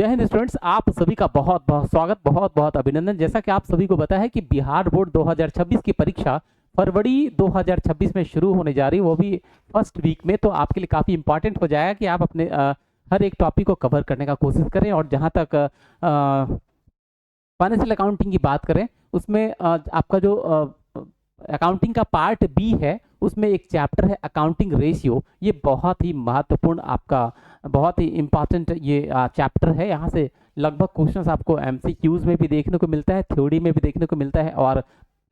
जय हिंद स्टूडेंट्स, आप सभी का बहुत बहुत स्वागत, बहुत बहुत अभिनंदन। जैसा कि आप सभी को पता है कि बिहार बोर्ड 2026 की परीक्षा फरवरी 2026 में शुरू होने जा रही है, वो भी फर्स्ट वीक में। तो आपके लिए काफ़ी इंपॉर्टेंट हो जाएगा कि आप अपने हर एक टॉपिक को कवर करने का कोशिश करें। और जहाँ तक फाइनेंशियल अकाउंटिंग की बात करें, उसमें आपका जो अकाउंटिंग का पार्ट बी है, उसमें एक चैप्टर है अकाउंटिंग रेशियो। ये बहुत ही महत्वपूर्ण, आपका बहुत ही इंपॉर्टेंट ये चैप्टर है। यहाँ से लगभग क्वेश्चंस आपको एमसीक्यूज में भी देखने को मिलता है, थ्योरी में भी देखने को मिलता है, और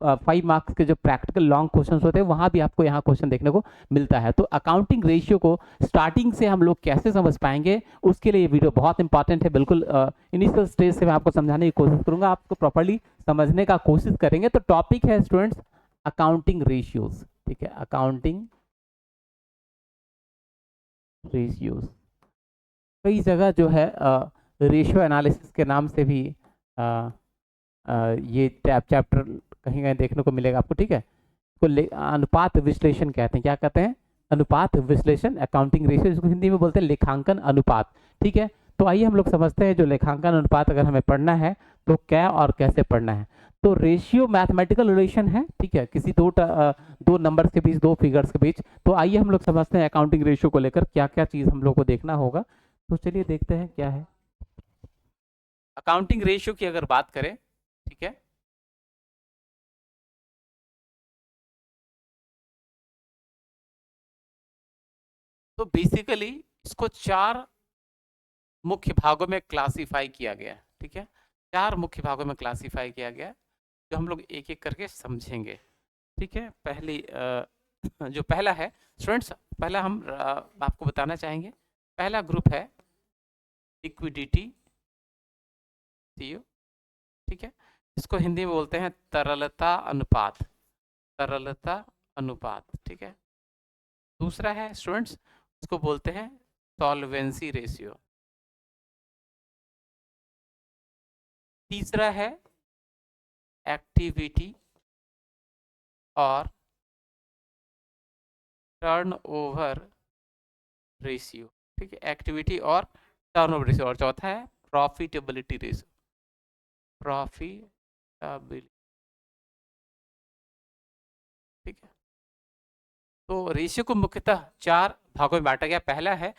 5 मार्क्स के जो प्रैक्टिकल लॉन्ग क्वेश्चंस होते हैं वहाँ भी आपको यहाँ क्वेश्चन देखने को मिलता है। तो अकाउंटिंग रेशियो को स्टार्टिंग से हम लोग कैसे समझ पाएंगे, उसके लिए ये वीडियो बहुत इंपॉर्टेंट है। बिल्कुल इनिशियल स्टेज से मैं आपको समझाने की कोशिश करूंगा, आपको प्रॉपर्ली समझने का कोशिश करेंगे। तो टॉपिक है स्टूडेंट्स अकाउंटिंग रेशियोज, ठीक है, अकाउंटिंग रेशियोज। कई जगह जो है रेशियो एनालिसिस के नाम से भी ये चैप्टर कहीं कहीं देखने को मिलेगा आपको, ठीक है। इसको अनुपात विश्लेषण कहते हैं। क्या कहते हैं? अनुपात विश्लेषण, अकाउंटिंग रेशियो, जिसको हिंदी में बोलते हैं लेखांकन अनुपात, ठीक है। तो आइए हम लोग समझते हैं जो लेखांकन अनुपात अगर हमें पढ़ना है तो क्या और कैसे पढ़ना है। तो रेशियो मैथमेटिकल रिलेशन है, ठीक है, किसी दो नंबर्स के बीच, दो फिगर्स के बीच। तो आइए हम लोग समझते हैं अकाउंटिंग रेशियो को लेकर क्या क्या चीज़ हम लोग को देखना होगा। तो चलिए देखते हैं क्या है अकाउंटिंग रेशियो की अगर बात करें, ठीक है। तो बेसिकली इसको 4 मुख्य भागों में क्लासिफाई किया गया है, ठीक है। 4 मुख्य भागों में क्लासिफाई किया गया है, जो हम लोग एक एक करके समझेंगे, ठीक है। जो पहला है स्टूडेंट्स, पहला हम आपको बताना चाहेंगे, पहला ग्रुप है लिक्विडिटी, ठीक है। इसको हिंदी में बोलते हैं तरलता अनुपात, तरलता अनुपात, ठीक है। दूसरा है स्टूडेंट्स, इसको बोलते हैं सॉल्वेंसी रेशियो। तीसरा है एक्टिविटी और टर्नओवर रेशियो, ठीक है, एक्टिविटी और टर्नओवर रेशियो। और चौथा है प्रॉफिटेबिलिटी रेशियो, प्रॉफिटेबिलिटी, ठीक है। तो रेशियो को मुख्यतः 4 भागों में बांटा गया। पहला है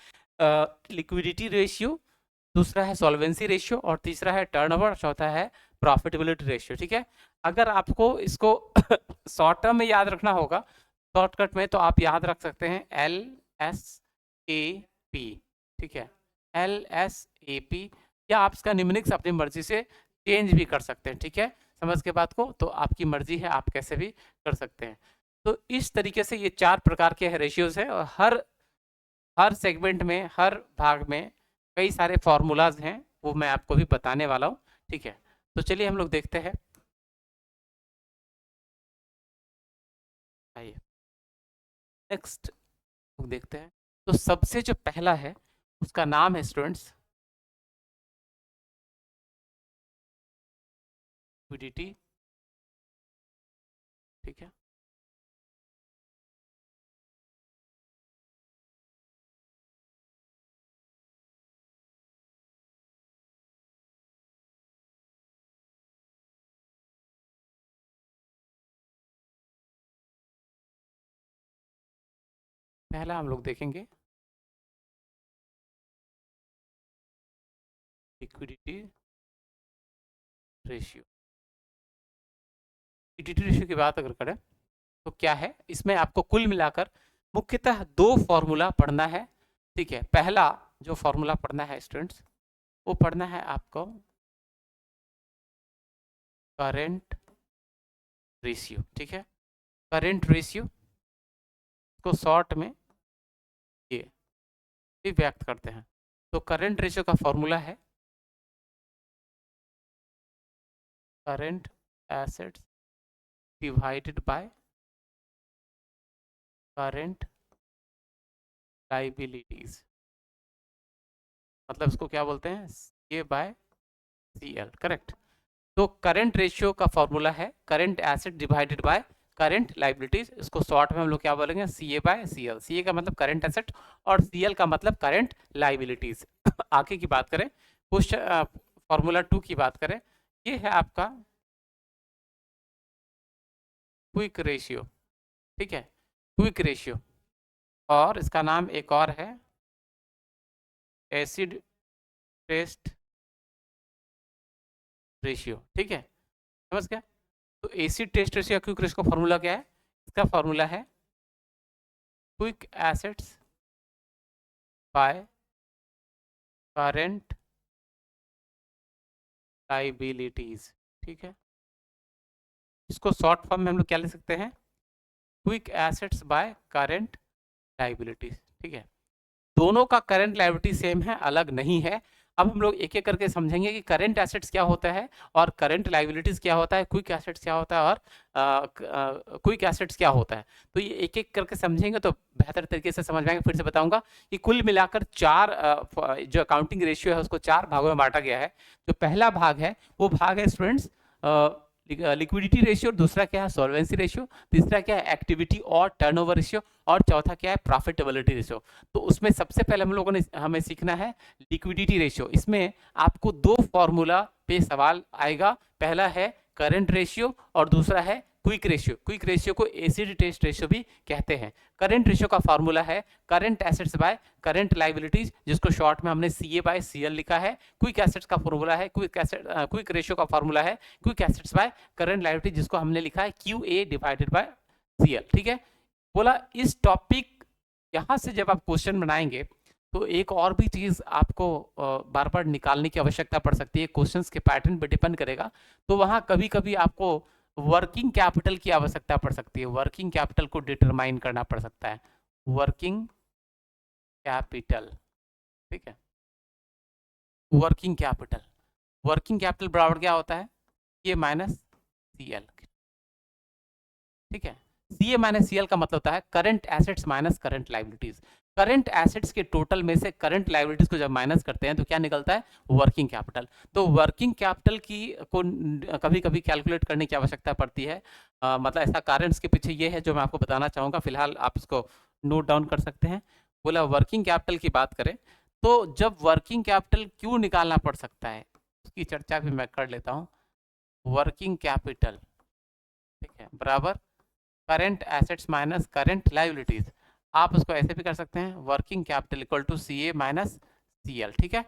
लिक्विडिटी रेशियो, दूसरा है सॉल्वेंसी रेशियो, और तीसरा है टर्नओवर, चौथा है प्रॉफिटेबिलिटी रेशियो, ठीक है। अगर आपको इसको शॉर्ट टर्म में याद रखना होगा, शॉर्टकट में, तो आप याद रख सकते हैं LSAP, ठीक है, LSAP, या आप इसका निम्नलिखित अपनी मर्जी से चेंज भी कर सकते हैं, ठीक है। समझ के बात को, तो आपकी मर्जी है, आप कैसे भी कर सकते हैं। तो इस तरीके से ये 4 प्रकार के रेशियोज हैं, और हर सेगमेंट में, हर भाग में कई सारे फॉर्मूलाज हैं, वो मैं आपको भी बताने वाला हूँ, ठीक है। तो चलिए हम लोग देखते हैं, आइए नेक्स्ट देखते हैं। तो सबसे जो पहला है उसका नाम है स्टूडेंट्स लिक्विडिटी, ठीक है। पहला हम लोग देखेंगे लिक्विडिटी रेशियो। लिक्विडिटी रेशियो की बात अगर करें तो क्या है, इसमें आपको कुल मिलाकर मुख्यतः 2 फॉर्मूला पढ़ना है, ठीक है। पहला जो फॉर्मूला पढ़ना है स्टूडेंट्स, वो पढ़ना है आपको करेंट रेशियो, ठीक है। करेंट रेशियो को शॉर्ट में ये व्यक्त करते हैं। तो करेंट रेशियो का फॉर्मूला है current assets divided by current liabilities, मतलब इसको क्या बोलते हैं, CA बाय CL, करेक्ट। तो करंट रेशियो का फॉर्मूला है current asset divided by current liabilities, इसको शॉर्ट में हम लोग क्या बोलेंगे, CA बाय CL। CA का मतलब करंट एसेट और CL का मतलब करंट लाइबिलिटीज। आगे की बात करें, क्वेश्चन फॉर्मूला 2 की बात करें, ये है आपका क्विक रेशियो, ठीक है, क्विक रेशियो, और इसका नाम एक और है एसिड टेस्ट रेशियो, ठीक है, समझ गया। तो एसिड टेस्ट रेशियो या क्विक रेशियो का फॉर्मूला क्या है? इसका फॉर्मूला है quick acids by current liabilities, ठीक है। इसको शॉर्ट फॉर्म में हम लोग क्या लिख सकते हैं? Quick assets by current liabilities, ठीक है। दोनों का करंट लाइबिलिटी सेम है, अलग नहीं है। अब हम लोग एक एक करके समझेंगे कि करंट एसेट्स क्या होता है और करंट लाइबिलिटीज क्या होता है, क्विक एसेट्स क्या होता है और क्विक एसेट्स क्या होता है। तो ये एक एक करके समझेंगे तो बेहतर तरीके से समझ पाएंगे। फिर से बताऊंगा कि कुल मिलाकर चार जो अकाउंटिंग रेशियो है उसको चार भागों में बांटा गया है। जो पहला भाग है वो भाग है स्टूडेंट्स लिक्विडिटी रेशियो, दूसरा क्या है सॉल्वेंसी रेशियो, तीसरा क्या है एक्टिविटी और टर्नओवर रेशियो, और चौथा क्या है प्रॉफिटेबिलिटी रेशियो। तो उसमें सबसे पहले हम लोगों ने हमें सीखना है लिक्विडिटी रेशियो। इसमें आपको दो फॉर्मूला पे सवाल आएगा, पहला है करंट रेशियो और दूसरा है क्विक रेशियो। क्विक रेशियो को एसिड टेस्ट रेशियो भी कहते हैं। करंट रेशियो का फॉर्मूला है current assets by current liabilities, जिसको शॉर्ट में हमने CA बाय CL लिखा है। क्विक एसेट्स का फॉर्मूला है क्विक रेशियो का फॉर्मूला है quick assets by current liabilities, जिसको हमने लिखा है QA डिवाइडेड बाय CL, ठीक है। बोला इस टॉपिक यहाँ से जब आप क्वेश्चन बनाएंगे तो एक और भी चीज आपको बार बार निकालने की आवश्यकता पड़ सकती है, क्वेश्चंस के पैटर्न पे डिपेंड करेगा। तो वहां कभी कभी आपको वर्किंग कैपिटल की आवश्यकता पड़ सकती है, वर्किंग कैपिटल को डिटरमाइन करना पड़ सकता है, वर्किंग कैपिटल, ठीक है। वर्किंग कैपिटल, वर्किंग कैपिटल बराबर क्या होता है? ये माइनस CL, ठीक है। CA माइनस CL का मतलब होता है current assets minus current liabilities. Current assets के टोटल में से करंट लाइबिलिटीज को जब माइनस करते हैं तो क्या निकलता है? Working capital. तो वर्किंग कैपिटल की को कभी कभी कैलकुलेट करने की आवश्यकता पड़ती है। मतलब ऐसा कारण इसके पीछे ये है जो मैं आपको बताना चाहूँगा, फिलहाल आप इसको नोट डाउन कर सकते हैं। बोला वर्किंग कैपिटल की बात करें तो जब वर्किंग कैपिटल क्यों निकालना पड़ सकता है उसकी चर्चा भी मैं कर लेता हूँ। वर्किंग कैपिटल, ठीक है, बराबर current assets minus current liabilities. आप उसको ऐसे भी कर सकते हैं working capital equal to CA minus CL, ठीक है।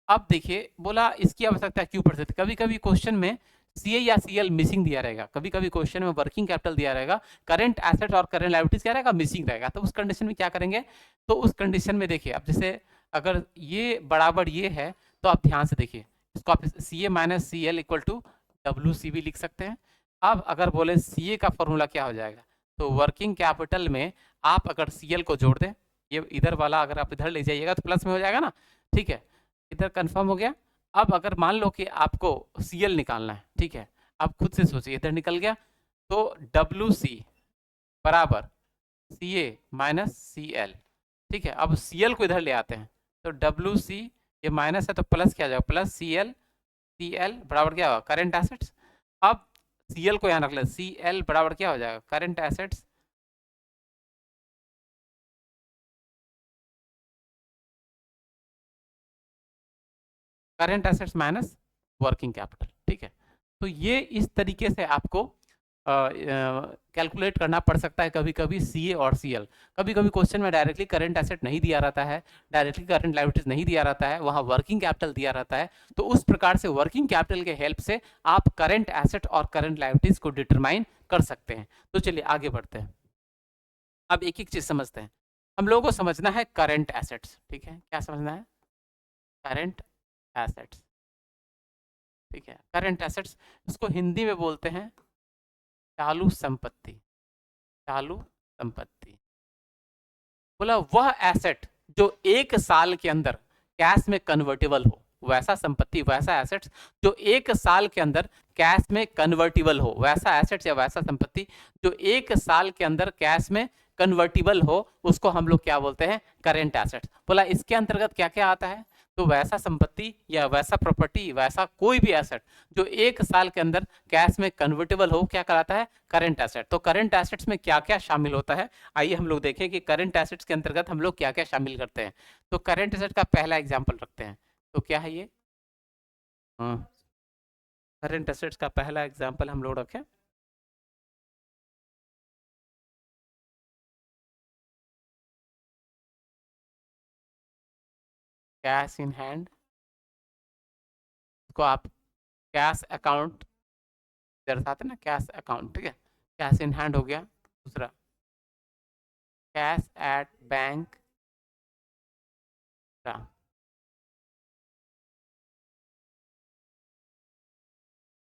अब देखिए बोला इसकी आवश्यकता क्यों पड़ सकती है? कभी कभी क्वेश्चन में CA या CL मिसिंग दिया रहेगा, कभी कभी क्वेश्चन में वर्किंग कैपिटल दिया रहेगा, करंट एसेट और करंट लाइबिलिटीज क्या रहेगा? मिसिंग रहेगा। तो उस कंडीशन में क्या करेंगे? तो उस कंडीशन में देखिए अब जैसे अगर ये बराबर ये है तो आप ध्यान से देखिए, इसको आप CA minus CL equal to WC भी लिख सकते हैं। अब अगर बोले CA का फॉर्मूला क्या हो जाएगा, तो वर्किंग कैपिटल में आप अगर CL को जोड़ दें, ये इधर वाला अगर आप इधर ले जाइएगा तो प्लस में हो जाएगा ना, ठीक है, इधर कंफर्म हो गया। अब अगर मान लो कि आपको CL निकालना है, ठीक है, आप खुद से सोचिए, इधर निकल गया तो WC बराबर CA माइनस CL, ठीक है। अब CL को इधर ले आते हैं तो WC ये माइनस है तो प्लस क्या आ जाएगा? प्लस CL बराबर क्या होगा? Current assets. अब CL को यहाँ रख ले, CL बराबर क्या हो जाएगा? Current assets current assets minus working capital, ठीक है। तो ये इस तरीके से आपको कैलकुलेट करना पड़ सकता है कभी कभी CA और CL। कभी कभी क्वेश्चन में डायरेक्टली करंट एसेट नहीं दिया रहता है, डायरेक्टली करंट लायबिलिटीज नहीं दिया रहता है, वहां वर्किंग कैपिटल दिया रहता है। तो उस प्रकार से वर्किंग कैपिटल के हेल्प से आप करंट एसेट और करंट लायबिलिटीज को डिटरमाइन कर सकते हैं। तो चलिए आगे बढ़ते हैं, अब एक एक चीज समझते हैं। हम लोगों को समझना है करंट एसेट्स, ठीक है, क्या समझना है? करंट एसेट्स, ठीक है। करंट एसेट्स इसको हिंदी में बोलते हैं चालू संपत्ति, चालू संपत्ति। बोला वह एसेट जो एक साल के अंदर कैश में कन्वर्टेबल हो, वैसा संपत्ति, वैसा एसेट्स जो एक साल के अंदर कैश में कन्वर्टेबल हो, वैसा एसेट्स या वैसा संपत्ति जो एक साल के अंदर कैश में कन्वर्टेबल हो, उसको हम लोग क्या बोलते हैं? Current assets. बोला इसके अंतर्गत क्या क्या आता है? तो वैसा संपत्ति या वैसा प्रॉपर्टी, वैसा कोई भी एसेट जो एक साल के अंदर कैश में कन्वर्टेबल हो, क्या कहलाता है? Current asset. तो करंट एसेट्स में क्या क्या शामिल होता है, आइए हम लोग देखें कि करंट एसेट्स के अंतर्गत हम लोग क्या क्या शामिल करते हैं। तो करंट एसेट का पहला एग्जाम्पल रखते हैं, तो क्या है ये? करंट एसेट्स का पहला एग्जांपल हम लोग रखें, कैश इन हैंड, को आप कैश अकाउंट दर्शाते ना, कैश अकाउंट, ठीक है, कैश इन हैंड हो गया। दूसरा cash at bank,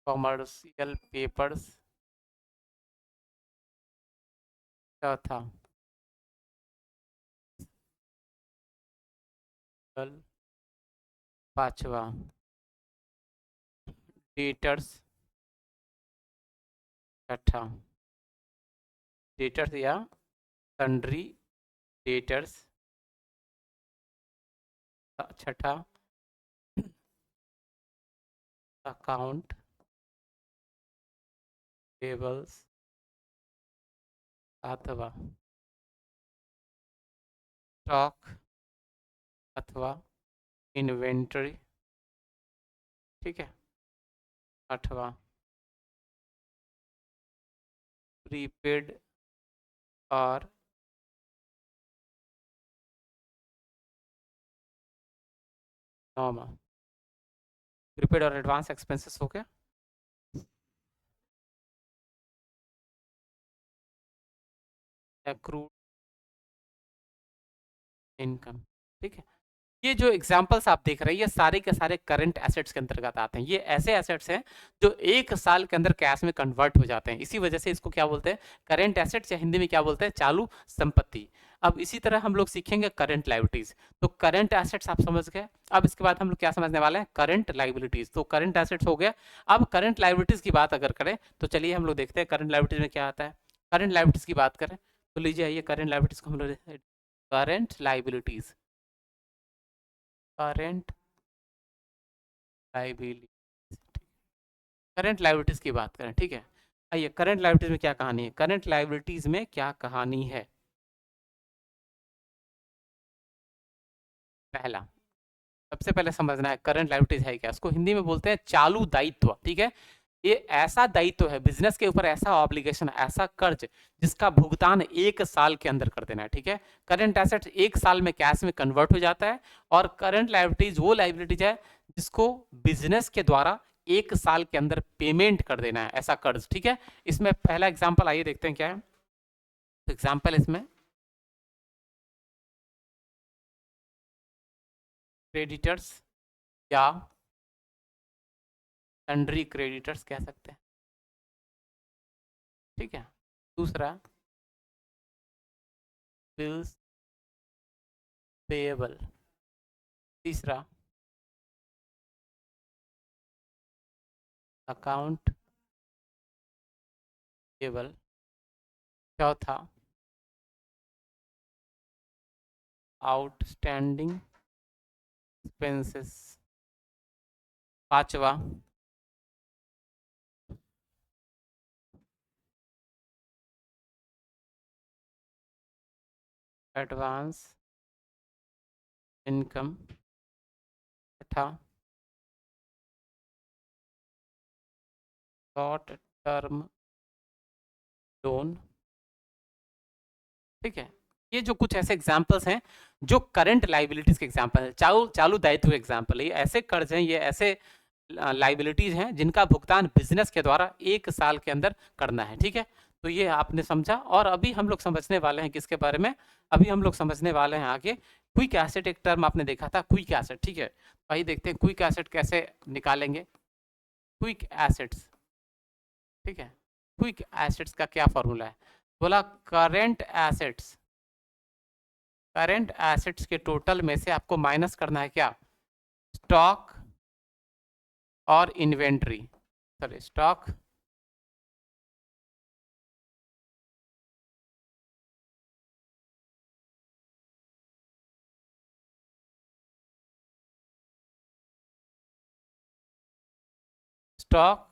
commercial papers, चौथा पांचवा डेटर्स, छठा डेटर्स या सन्ड्री डेटर्स, छठा अकाउंट टेबल्स, सातवा स्टॉक अथवा इन्वेंटरी, ठीक है, आठवां प्रीपेड और नौवां प्रीपेड और एडवांस एक्सपेंसेस हो गया। एक्रूड इनकम, ठीक है। ये जो एग्जांपल्स आप देख रहे हैं ये सारे के सारे करंट एसेट्स के अंतर्गत आते हैं। ये ऐसे एसेट्स हैं जो एक साल के अंदर कैश में कन्वर्ट हो जाते हैं, इसी वजह से इसको क्या बोलते हैं, करंट एसेट्स, या हिंदी में क्या बोलते हैं, चालू संपत्ति। अब इसी तरह हम लोग सीखेंगे करंट लायबिलिटीज। तो करंट एसेट्स आप समझ गए, अब इसके बाद हम लोग क्या समझने वाले हैं, करंट लायबिलिटीज। तो करंट एसेट्स हो गया। अब करंट लायबिलिटीज की बात अगर करें तो चलिए हम लोग देखते हैं करंट लायबिलिटीज में क्या आता है। करंट लायबिलिटीज की बात करें तो लीजिए ये करंट लायबिलिटीज को हम लोग, current liabilities, current liabilities, current liabilities की बात करें, ठीक है। आइए करंट लायबिलिटीज में क्या कहानी है, करंट लायबिलिटीज में क्या कहानी है। पहला, सबसे पहले समझना है करंट लायबिलिटीज है क्या। इसको हिंदी में बोलते हैं चालू दायित्व, ठीक है। ये ऐसा दायित्व है बिजनेस के ऊपर, ऐसा ऑब्लिगेशन, ऐसा कर्ज जिसका भुगतान एक साल के अंदर कर देना है, ठीक है। करंट एसेट्स एक साल में कैश में कन्वर्ट हो जाता है, और करंट लायबिलिटीज वो लायबिलिटीज है जिसको बिजनेस के द्वारा एक साल के अंदर पेमेंट कर देना है, ऐसा कर्ज, ठीक है। इसमें पहला एग्जाम्पल आइए देखते हैं क्या है। तो एग्जाम्पल इसमें क्रेडिटर्स या सन्ड्री क्रेडिटर्स कह सकते हैं, ठीक है। दूसरा बिल्स पेएबल, तीसरा अकाउंट पेएबल, चौथा आउटस्टैंडिंग एक्सपेंसेस, पांचवा एडवांस इनकम, छठा शॉर्ट टर्म लोन, ठीक है। ये जो कुछ ऐसे एग्जांपल्स हैं जो करंट लाइबिलिटीज के एग्जांपल हैं, चालू चालू दायित्व के एग्जांपल है। ये ऐसे कर्ज हैं, ये ऐसे लाइबिलिटीज हैं जिनका भुगतान बिजनेस के द्वारा एक साल के अंदर करना है, ठीक है। तो ये आपने समझा, और अभी हम लोग समझने वाले हैं किसके बारे में, अभी हम लोग समझने वाले हैं आगे क्विक एसेट। एक टर्म आपने देखा था क्विक एसेट, ठीक है। आइए देखते हैं क्विक एसेट कैसे निकालेंगे। क्विक एसेट्स, ठीक है, क्विक एसेट्स का क्या फॉर्मूला है, बोला करेंट एसेट्स, करंट एसेट्स के टोटल में से आपको माइनस करना है क्या, स्टॉक और इन्वेंट्री, सॉरी स्टॉक स्टॉक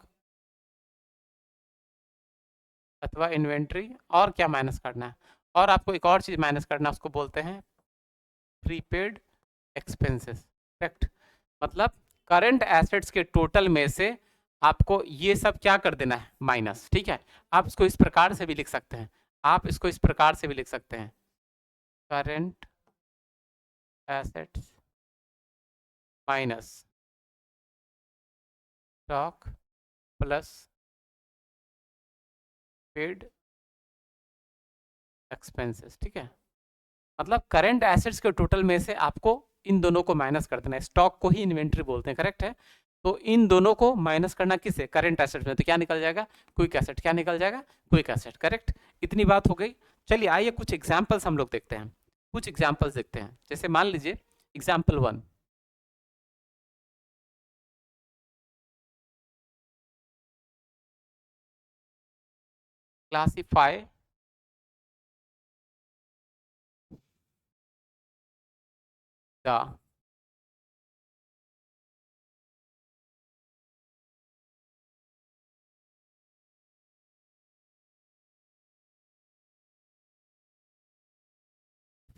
अथवा इन्वेंट्री, और क्या माइनस करना है, और आपको एक और चीज माइनस करना है, उसको बोलते हैं प्रीपेड एक्सपेंसेस, करेक्ट। मतलब करंट एसेट्स के टोटल में से आपको ये सब क्या कर देना है, माइनस। ठीक है, आप इसको इस प्रकार से भी लिख सकते हैं, आप इसको इस प्रकार से भी लिख सकते हैं, current assets minus stock plus paid expenses. ठीक है, मतलब करंट एसेट्स के टोटल में से आपको इन दोनों को माइनस कर देना है। स्टॉक को ही इन्वेंट्री बोलते हैं, करेक्ट है। तो इन दोनों को माइनस करना किससे, करंट एसेट्स में, तो क्या निकल जाएगा, क्विक एसेट। क्या निकल जाएगा, क्विक एसेट। करेक्ट, इतनी बात हो गई। चलिए आइए कुछ एग्जाम्पल्स हम लोग देखते हैं, कुछ एग्जाम्पल्स देखते हैं। जैसे मान लीजिए example 1, classify the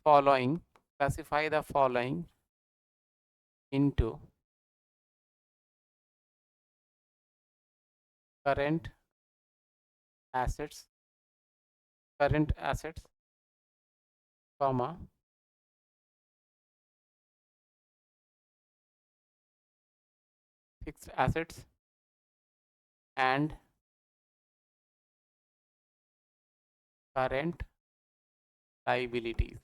following, classify the following into current assets, comma fixed assets and current liabilities।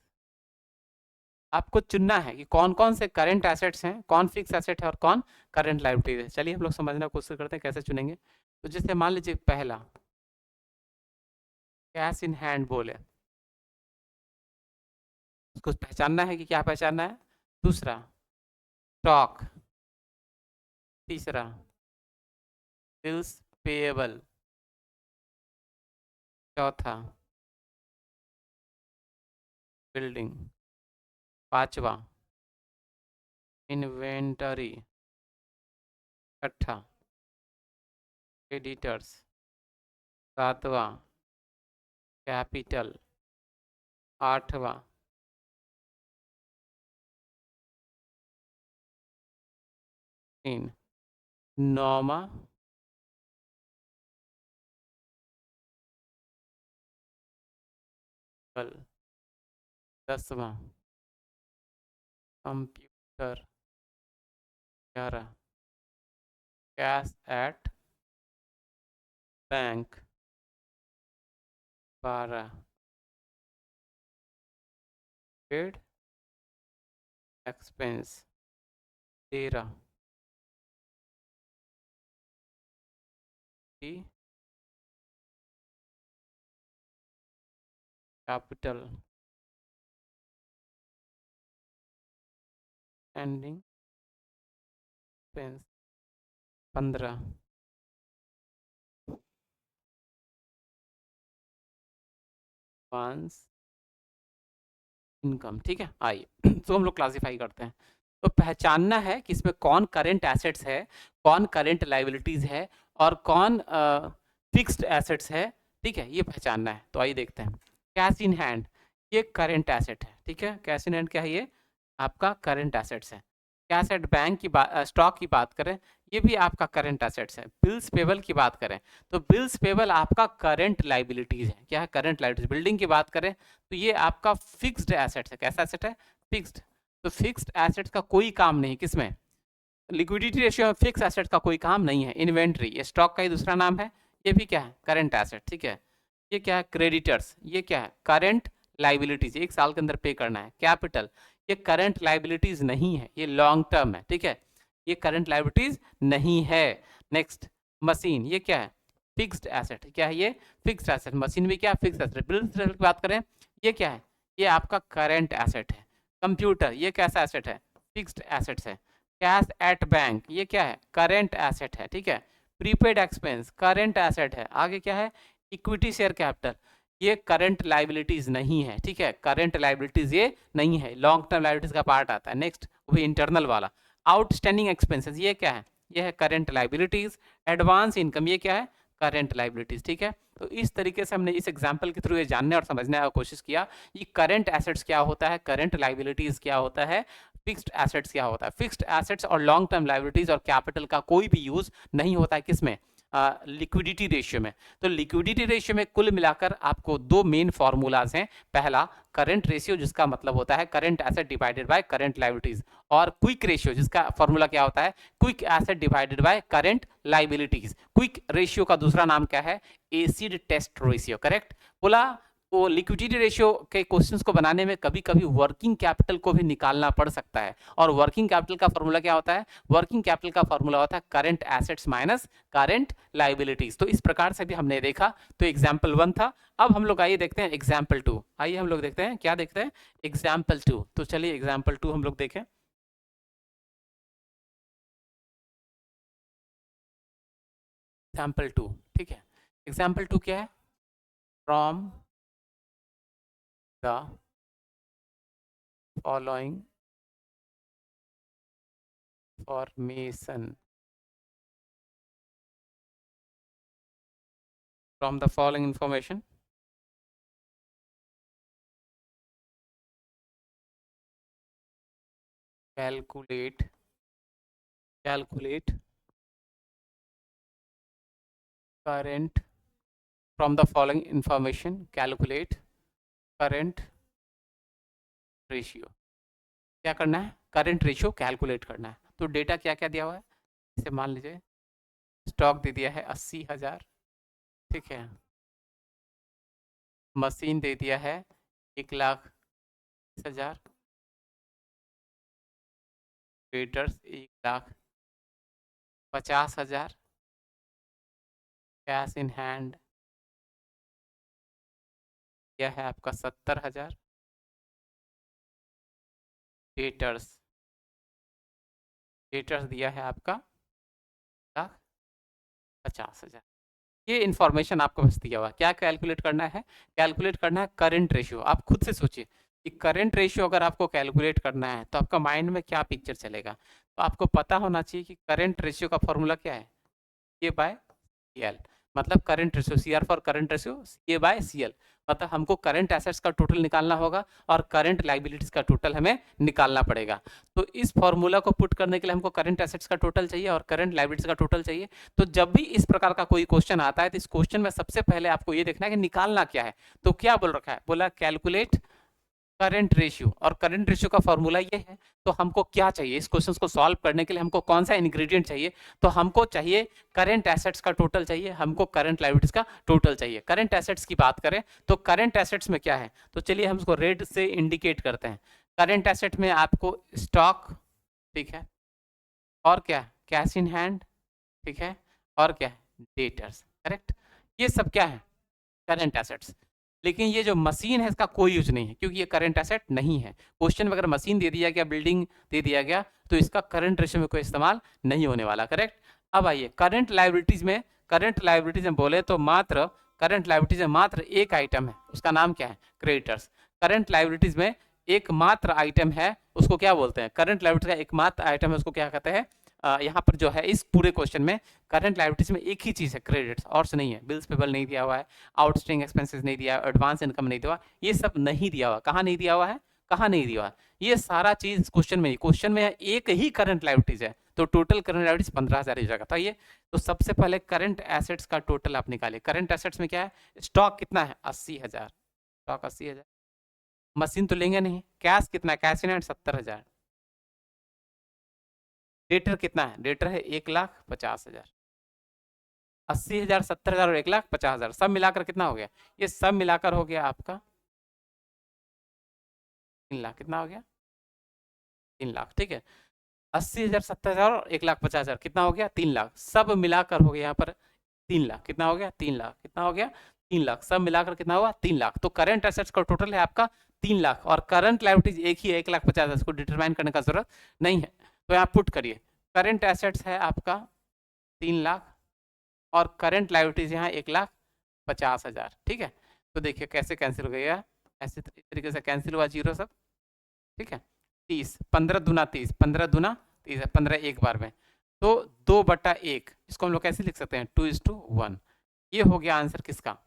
आपको चुनना है कि कौन कौन से करंट एसेट्स हैं, कौन फिक्स एसेट है और कौन करंट लायबिलिटीज है। चलिए हम लोग समझने की कोशिश करते हैं कैसे चुनेंगे। तो जैसे मान लीजिए पहला कैश इन हैंड बोले, उसको पहचानना है कि क्या पहचानना है। दूसरा स्टॉक, तीसरा बिल्स पेएबल, चौथा बिल्डिंग, पांचवा इन्वेंटरी, छठा क्रेडिटर्स, सातवां कैपिटल, आठवां इन, नौमा कल, 10वां computer, 11 cash at bank, 12 paid expense, 13 capital ending expense, 15 advance income. ठीक है, आइए तो हम लोग क्लासिफाई करते हैं। तो पहचानना है कि इसमें कौन करंट एसेट्स है, कौन करंट लायबिलिटीज है और कौन फिक्स्ड एसेट्स है। ठीक है, ये पहचानना है। तो आइए देखते हैं। कैश इन हैंड ये करंट एसेट है। ठीक है, कैश इन हैंड क्या है, ये आपका करंट एसेट्स है। कैश एट बैंक की बात, स्टॉक की बात करें, ये भी आपका करंट एसेट्स है। बिल्स पेबल की बात करें तो बिल्स पेबल आपका करंट लायबिलिटीज है। क्या है, करंट लायबिलिटीज। बिल्डिंग की बात करें तो ये आपका फिक्स्ड एसेट्स है। कैसा एसेट है, फिक्स्ड। तो फिक्स्ड एसेट्स का कोई काम नहीं किसमें, लिक्विडिटी रेशियो में फिक्स एसेट का कोई काम नहीं है। इन्वेंट्री ये स्टॉक का ही दूसरा नाम है, ये भी क्या है, करंट एसेट। ठीक है, ये क्या है, क्रेडिटर्स, ये क्या है, करंट लाइबिलिटीज, एक साल के अंदर पे करना है। कैपिटल ये करंट लाइबिलिटीज नहीं है, ये लॉन्ग टर्म है। ठीक है, ये करंट लाइबिलिटीज नहीं है। नेक्स्ट मशीन, ये क्या है, फिक्स्ड एसेट। क्या है, ये फिक्स्ड एसेट। मशीन भी क्या, फिक्स्ड एसेट। बिल्स की बात करें, ये क्या है, ये आपका करंट एसेट है। कंप्यूटर ये कैसा एसेट है, फिक्स्ड एसेट्स है। कैश एट बैंक ये क्या है, करंट एसेट है। ठीक है, प्रीपेड एक्सपेंस करंट एसेट है। आगे क्या है, इक्विटी शेयर कैपिटल ये करंट लाइबिलिटीज नहीं है। ठीक है, करंट लाइबिलिटीज ये नहीं है, लॉन्ग टर्म लाइबिलिटीज का पार्ट आता है। नेक्स्ट वो इंटरनल वाला आउटस्टैंडिंग एक्सपेंसेस, ये क्या है, ये है करंट लाइबिलिटीज। एडवांस इनकम ये क्या है, करंट लाइबिलिटीज। ठीक है, तो इस तरीके से हमने इस एग्जाम्पल के थ्रू ये जानने और समझने का कोशिश किया कि करंट एसेट्स क्या होता है, करंट लाइबिलिटीज क्या होता है, फिक्स्ड एसेट्स क्या होता है? फिक्स्ड एसेट्स और लॉन्ग टर्म लायबिलिटीज और कैपिटल का कोई भी यूज नहीं होता है किसमें? लिक्विडिटी रेशियो में। तो लिक्विडिटी रेशियो में कुल मिलाकर आपको दो मेन फॉर्मूलाज हैं। पहला करंट रेशियो, जिसका मतलब होता है current asset divided by current liabilities, और क्विक रेशियो, जिसका फॉर्मूला क्या होता है? Quick asset divided by current liabilities. Quick ratio का दूसरा नाम क्या है? Acid test ratio. करेक्ट बोला। वो लिक्विडिटी रेशियो के क्वेश्चंस को बनाने में कभी कभी वर्किंग कैपिटल को भी निकालना पड़ सकता है, और वर्किंग कैपिटल का फॉर्मूला क्या होता है? वर्किंग कैपिटल का फॉर्मूला होता है current assets minus current liabilities. तो इस प्रकार से भी हमने देखा। तो एग्जाम्पल 1 था। अब हम लोग आइए देखते हैं एग्जाम्पल 2। आइए हम लोग देखते हैं, क्या देखते हैं? एग्जाम्पल 2। तो चलिए एग्जाम्पल 2 हम लोग देखें। एग्जाम्पल 2, ठीक है। एग्जाम्पल 2 क्या है? From the following formation, from the following information calculate current, from the following information calculate current ratio। क्या करना है? करंट रेशियो कैलकुलेट करना है। तो डेटा क्या क्या दिया हुआ है? इसे मान लीजिए स्टॉक दे दिया है 80,000, ठीक है। मशीन दे दिया है 1,20,000, वेटर्स 1,50,000, कैश इन हैंड दिया है आपका 70,000, डेटर्स दिया है आपका 1,50,000। ये इन्फॉर्मेशन आपको बस दिया हुआ। क्या कैलकुलेट करना है? कैलकुलेट करना है करंट रेशियो। आप खुद से सोचिए कि करंट रेशियो अगर आपको कैलकुलेट करना है तो आपका माइंड में क्या पिक्चर चलेगा। तो आपको पता होना चाहिए कि करंट रेशियो का फॉर्मूला क्या है? A by C L. मतलब current ratio, C R for current ratio, A by C L. मतलब हमको करंट एसेट्स का टोटल निकालना होगा और करंट लाइबिलिटीज का टोटल हमें निकालना पड़ेगा। तो इस फॉर्मूला को पुट करने के लिए हमको करंट एसेट्स का टोटल चाहिए और करंट लाइबिलिटीज का टोटल चाहिए। तो जब भी इस प्रकार का कोई क्वेश्चन आता है तो इस क्वेश्चन में सबसे पहले आपको ये देखना है कि निकालना क्या है। तो क्या बोल रखा है? बोला कैलकुलेट करंट रेशियो, और करंट रेशियो का फॉर्मूला ये है। तो हमको क्या चाहिए इस क्वेश्चन को सॉल्व करने के लिए? हमको कौन सा इंग्रेडिएंट चाहिए? तो हमको चाहिए करंट एसेट्स का टोटल चाहिए, हमको करंट लायबिलिटीज का टोटल चाहिए। करंट एसेट्स की बात करें तो करंट एसेट्स में क्या है? तो चलिए हम उसको रेड से इंडिकेट करते हैं। करंट एसेट में आपको स्टॉक, ठीक है, और क्या? कैश इन हैंड, ठीक है, और क्या? डेटर्स। करेक्ट। ये सब क्या है? Current assets. लेकिन ये जो मशीन है इसका कोई यूज नहीं है, क्योंकि ये करंट एसेट नहीं है। क्वेश्चन में अगर मशीन दे दिया गया, बिल्डिंग दे दिया गया, तो इसका करंट रेशियो में कोई इस्तेमाल नहीं होने वाला। करेक्ट। अब आइए करंट लायबिलिटीज में। करंट लायबिलिटीज में बोले तो मात्र करंट लायबिलिटीज में मात्र एक आइटम है, उसका नाम क्या है? क्रेडिटर्स। करंट लायबिलिटीज में एकमात्र आइटम है, उसको क्या बोलते हैं? करंट लायबिलिटीज का एकमात्र आइटम है, उसको क्या कहते हैं? यहाँ पर जो है इस पूरे क्वेश्चन में करंट लायबिलिटीज में एक ही चीज है, क्रेडिट्स, और से नहीं है। बिल्स पेबल नहीं दिया हुआ है, आउटस्टैंडिंग एक्सपेंसेस नहीं दिया, एडवांस इनकम नहीं दिया, ये सब नहीं दिया हुआ। कहाँ नहीं दिया हुआ है? कहाँ नहीं दिया हुआ? ये सारा चीज क्वेश्चन में, क्वेश्चन में एक ही करंट लायबिलिटीज है। तो टोटल करंट लायबिलिटीज 15,000 हो जाएगा। तो ये तो सबसे पहले करंट एसेट्स का टोटल आप निकालिए। करंट एसेट्स में क्या है? स्टॉक कितना है? 80,000। स्टॉक 80,000। मशीन तो लेंगे नहीं। कैश कितना है? Cash in hand 70,000। डेटर कितना है? डेटर है 1,50,000। 80,000, 70,000 और 1,50,000 सब मिलाकर कितना हो गया? ये सब मिलाकर हो गया आपका 3 लाख। कितना हो गया? 3 लाख। ठीक है। 80,000, 70,000 और 1,50,000 कितना हो गया? 3 लाख। सब मिलाकर हो गया यहाँ पर 3 लाख। कितना हो गया? 3 लाख। कितना हो गया? 3 लाख। सब मिलाकर कितना हुआ? 3 लाख। तो करंट एसेट्स का टोटल है आपका 3 लाख, और करंट लायबिलिटीज एक ही है, 1,50,000। इसको डिटरमाइन करने का जरूरत नहीं है। तो यहाँ पुट करिए, करंट एसेट्स है आपका 3 लाख और करंट लायबिलिटीज यहाँ 1,50,000। ठीक है। तो देखिए कैसे कैंसिल हो गया, ऐसे तरीके से कैंसिल हुआ जीरो सब। ठीक है। 30, 15 दूना 30, 15 दूना 30, 15 एक बार में, तो 2/1। इसको हम लोग कैसे लिख सकते हैं? 2:1। ये हो गया आंसर किसका?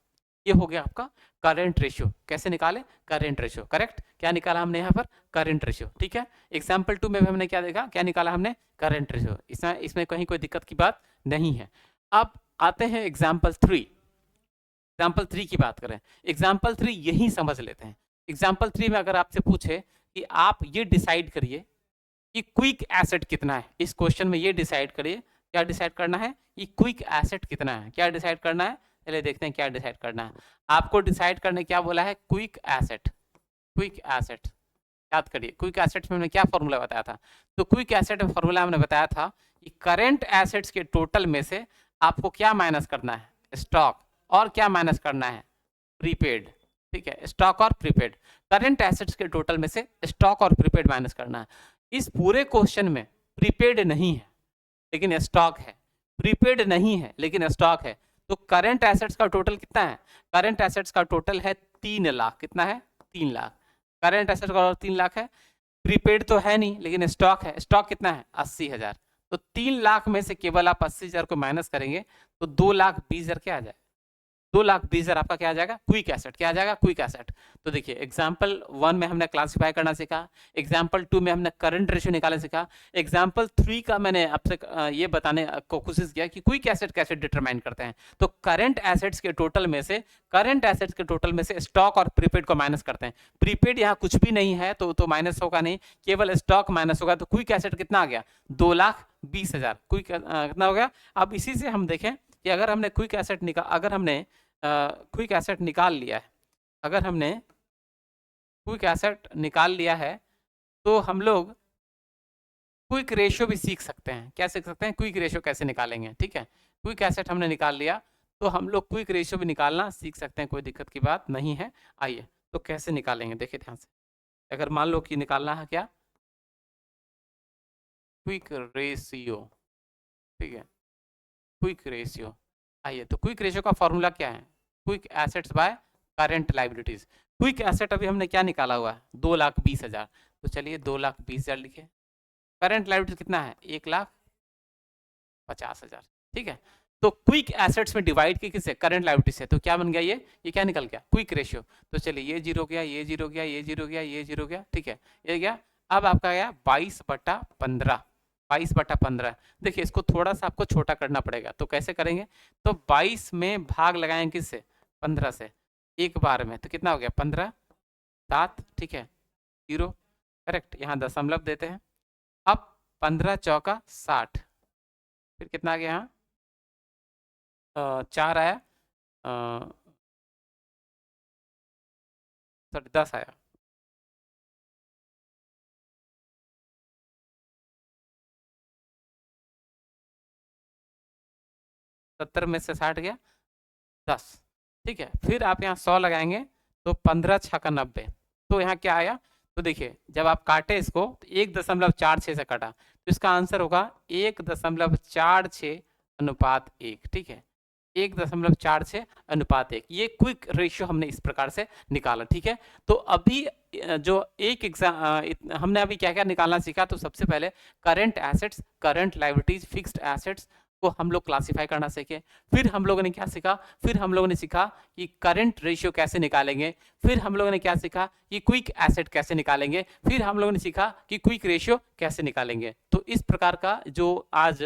ये हो गया आपका करंट रेशियो। कैसे निकाले? Current ratio. करेक्ट, क्या निकाला हमने यहाँ पर? Current ratio. ठीक है, एग्जाम्पल 2 में भी हमने क्या देखा, क्या निकाला हमने? Current ratio. इसमें कहीं कोई दिक्कत की बात नहीं है। अब आते हैं एग्जाम्पल 3। एग्जाम्पल 3 की बात करें, एग्जाम्पल 3 यही समझ लेते हैं। एग्जाम्पल 3 में अगर आपसे पूछे कि आप ये डिसाइड करिए कि क्विक एसेट कितना है, इस क्वेश्चन में ये डिसाइड करिए, क्या डिसाइड करना है? ये क्विक एसेट कितना है, क्या डिसाइड करना है? चलिए देखते हैं क्या डिसाइड करना है। आपको डिसाइड करने क्या बोला है? Quick asset. क्विक एसेट याद करिए, क्विक एसेट्स में हमने क्या फॉर्मूला बताया था? तो क्विक एसेट में फॉर्मूला हमने बताया था कि करंट एसेट्स के टोटल में से आपको क्या माइनस करना है? स्टॉक। और क्या माइनस करना है? प्रीपेड। ठीक है, स्टॉक और प्रीपेड। करंट एसेट्स के टोटल में से स्टॉक और प्रीपेड माइनस करना है। इस पूरे क्वेश्चन में प्रीपेड नहीं है लेकिन स्टॉक है, प्रीपेड नहीं है लेकिन स्टॉक है। तो करंट एसेट्स का टोटल कितना है? करंट एसेट्स का टोटल है 3 लाख। कितना है? 3 लाख। करंट एसेट्स का 3 लाख है, प्रीपेड तो है नहीं लेकिन स्टॉक है। स्टॉक कितना है? 80,000। तो 3 लाख में से केवल आप 80,000 को माइनस करेंगे तो 2,20,000 क्या आ जाए? 2,20,000 आपका क्या आ जाएगा? Quick asset. क्या आ जाएगा? Quick asset. तो देखिए एग्जाम्पल 1 में हमने क्लासिफाई करना सीखा, एग्जाम्पल 2 में हमने करंट रेशियो निकालना सीखा, एग्जाम्पल 3 का मैंने आपसे ये बताने को कोशिश किया कि क्विक एसेट कैसे डिटरमाइन करते हैं। तो करंट एसेट्स के टोटल में से, करंट एसेट्स के टोटल में से स्टॉक और प्रीपेड को माइनस करते हैं। प्रीपेड यहाँ कुछ भी नहीं है तो माइनस होगा नहीं, केवल स्टॉक माइनस होगा। तो क्विक एसेट कितना आ गया? 2,20,000। क्विक कितना हो गया? अब इसी से हम देखें कि अगर हमने क्विक एसेट क्विक एसेट निकाल लिया है, अगर हमने क्विक एसेट निकाल लिया है तो हम लोग क्विक रेशियो भी सीख सकते हैं। क्या सीख सकते हैं? क्विक रेशियो कैसे निकालेंगे। ठीक है, क्विक एसेट हमने निकाल लिया तो हम लोग क्विक रेशियो भी निकालना सीख सकते हैं, कोई दिक्कत की बात नहीं है। आइए तो कैसे निकालेंगे, देखिए ध्यान से। अगर मान लो कि निकालना है क्या? Quick ratio. ठीक है, क्विक रेशियो। आइए तो क्विक रेशियो का फॉर्मूला क्या है? Quick assets by current liabilities. Quick asset अभी हमने क्या निकाला हुआ है? 2,20,000। तो चलिए 2,20,000 लिखे। करंट लाइबिलिटीज कितना है? 1,50,000। ठीक है, तो क्विक एसेट्स में डिवाइड की किससे? करंट लाइबिलिटी से। तो क्या बन गया? ये क्या निकल गया? Quick ratio. तो चलिए ये 0 गया, ये 0 गया, ये 0 गया, ये 0 गया। ठीक है, ये गया। अब आपका गया 22/15। 22/15। देखिए इसको थोड़ा सा आपको छोटा करना पड़ेगा, तो कैसे करेंगे? तो 22 में भाग लगाएंगे किससे? 15 से, एक बार में। तो कितना हो गया? 15, 7। ठीक है, 0। करेक्ट, यहाँ दशमलव देते हैं। अब 15 चौका 60, फिर कितना आ गया? यहाँ 4 आया, 10 आया। सत्तर में से 60 गया 10। ठीक है, फिर आप यहाँ 100 लगाएंगे तो 15 छक्का 90। तो यहाँ क्या आया? तो देखिए जब आप काटे इसको तो 1.46 से काटा, तो इसका आंसर होगा 1.46:1। ठीक है, 1.46:1। ये क्विक रेशियो हमने इस प्रकार से निकाला। ठीक है, तो अभी जो एक एग्जाम हमने अभी क्या क्या निकालना सीखा, तो सबसे पहले current assets, current liabilities, fixed assets को हम लोग क्लासिफाई करना सीखे। फिर हम लोगों ने क्या सीखा? फिर हम लोगों ने सीखा कि करंट रेशियो कैसे निकालेंगे। फिर हम लोगों ने क्या सीखा? कि क्विक एसेट कैसे निकालेंगे। फिर हम लोगों ने सीखा कि क्विक रेशियो कैसे निकालेंगे। तो इस प्रकार का जो आज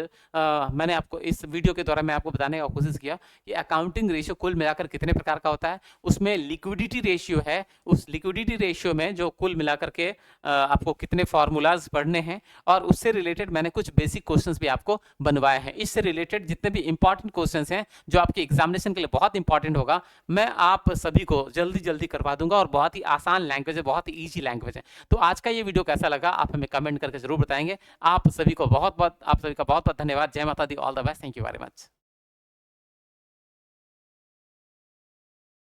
मैंने आपको इस वीडियो के द्वारा मैं आपको बताने का कोशिश किया कि अकाउंटिंग रेशियो कुल मिलाकर कितने प्रकार का होता है। उसमें लिक्विडिटी रेशियो है, उस लिक्विडिटी रेशियो में जो कुल मिलाकर के आपको कितने फॉर्मूलाज पढ़ने हैं, और उससे रिलेटेड मैंने कुछ बेसिक क्वेश्चंस भी आपको बनवाए हैं। इससे रिलेटेड जितने भी इंपॉर्टेंट क्वेश्चंस हैं जो आपके एग्जामिनेशन के लिए बहुत इंपॉर्टेंट होगा, मैं आप सभी को जल्दी जल्दी करवा दूंगा। और बहुत ही आसान लैंग्वेज है, बहुत ही ईजी लैंग्वेज है। तो आज का ये वीडियो कैसा लगा आप हमें कमेंट करके जरूर बताएंगे। आप सभी का बहुत बहुत धन्यवाद। जय माता दी, all the best, thank you very much.